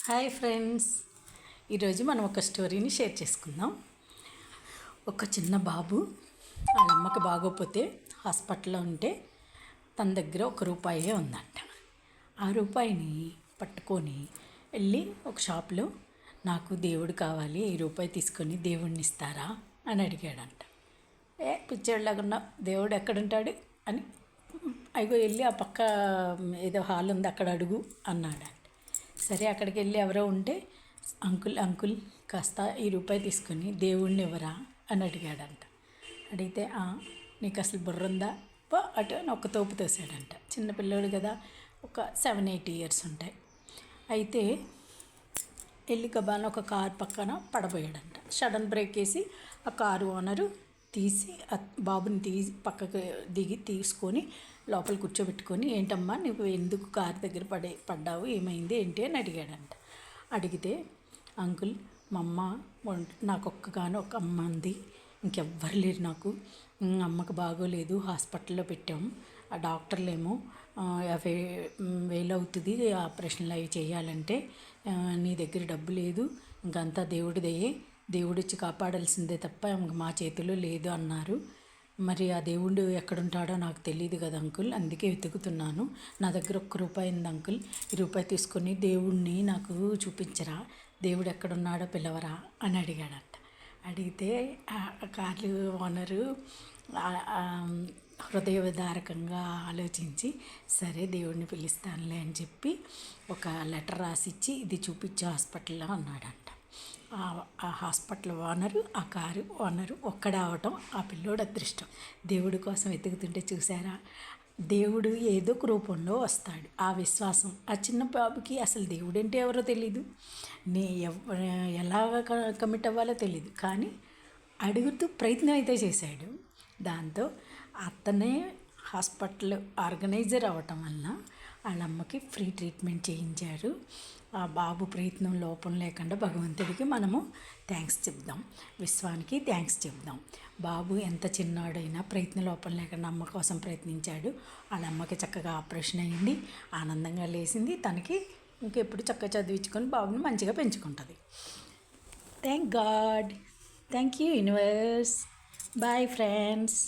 Hi friends, ఈరోజు మనం ఒక స్టోరీని షేర్ చేసుకుందాం. ఒక చిన్న బాబు వాళ్ళ అమ్మకి బాగోపోతే హాస్పిటల్లో ఉంటే తన దగ్గర ₹1 ఉందంట. ఆ రూపాయిని పట్టుకొని వెళ్ళి ఒక షాప్లో నాకు దేవుడు కావాలి, ₹1 తీసుకొని దేవుడిని ఇస్తారా అని అడిగాడంట. పిచ్చోళ్ళలాగా దేవుడు ఎక్కడుంటాడు అని అయ్యో వెళ్ళి ఆ పక్క ఏదో హాల్ ఉంది అక్కడ అడుగు అన్నాడంట. సరే అక్కడికి వెళ్ళి ఎవరో ఉంటే అంకుల్ కాస్త ₹1 తీసుకొని దేవుణ్ణి ఇవ్వరా అని అడిగాడంట. అడిగితే నీకు అసలు బుర్ర ఉందా పో అటు అని ఒక తోపు తోసాడంట. చిన్నపిల్లోడు కదా, ఒక 7-8 ఇయర్స్ ఉంటాయి. అయితే వెళ్ళి గబాన ఒక కారు పక్కన పడబోయాడంట. సడన్ బ్రేక్ వేసి ఆ కారు ఓనరు తీసి బాబుని తీసి పక్కకు తీసుకొని లోపల కూర్చోబెట్టుకొని, ఏంటమ్మా నువ్వు ఎందుకు కారు దగ్గర పడ్డావు, ఏమైంది ఏంటి అని అడిగాడంట. అడిగితే అంకుల్ మా అమ్మ నాకు ఒక అమ్మ ఉంది, ఇంకెవ్వరు లేరు నాకు, అమ్మకు బాగోలేదు, హాస్పిటల్లో పెట్టాము, ఆ డాక్టర్లేమో 50,000 అవుతుంది ఆపరేషన్లు అవి చేయాలంటే, నీ దగ్గర డబ్బు లేదు, ఇంకంతా దేవుడిదయ్యే, దేవుడిచ్చి కాపాడాల్సిందే తప్ప మా చేతిలో లేదు అన్నారు. మరి ఆ దేవుడు ఎక్కడుంటాడో నాకు తెలియదు కదా అంకుల్, అందుకే వెతుకుతున్నాను. నా దగ్గర ₹1 ఉంది అంకుల్, ₹1 తీసుకొని దేవుడిని నాకు చూపించరా, దేవుడు ఎక్కడున్నాడో పిలవరా అని అడిగాడంట. అడిగితే కార్లు ఓనరు హృదయ విదారకంగా ఆలోచించి, సరే దేవుడిని పిలుస్తానులే అని చెప్పి ఒక లెటర్ రాసిచ్చి ఇది చూపించే హాస్పిటల్లో అన్నాడంట. ఆ హాస్పిటల్ ఓనరు, ఆ కారు ఓనరు ఒక్కడే అవటం ఆ పిల్లోడు అదృష్టం. దేవుడి కోసం వెతుకుతుంటే చూసారా, దేవుడు ఏదో ఒక రూపంలో వస్తాడు. ఆ విశ్వాసం ఆ చిన్న బాబుకి అసలు దేవుడు అంటే ఎవరో తెలీదు, ఎలా కమిట్ అవ్వాలో తెలీదు, కానీ అడుగుతూ ప్రయత్నం అయితే చేశాడు. దాంతో అతనే హాస్పిటల్ ఆర్గనైజర్ అవ్వటం వల్ల వాళ్ళ అమ్మకి ఫ్రీ ట్రీట్మెంట్ చేయించారు. ఆ బాబు ప్రయత్నం లోపం లేకుండా భగవంతుడికి మనము థ్యాంక్స్ చెప్దాం, విశ్వానికి థ్యాంక్స్ చెప్దాం. బాబు ఎంత చిన్నాడైనా ప్రయత్నం లోపం లేకుండా అమ్మ కోసం ప్రయత్నించాడు. వాళ్ళ అమ్మకి చక్కగా ఆపరేషన్ అయ్యింది, ఆనందంగా లేచింది. తనకి ఇంకెప్పుడు చక్కగా చదివించుకొని బాబుని మంచిగా పెంచుకుంటుంది. Thank God, thank you universe. Bye friends.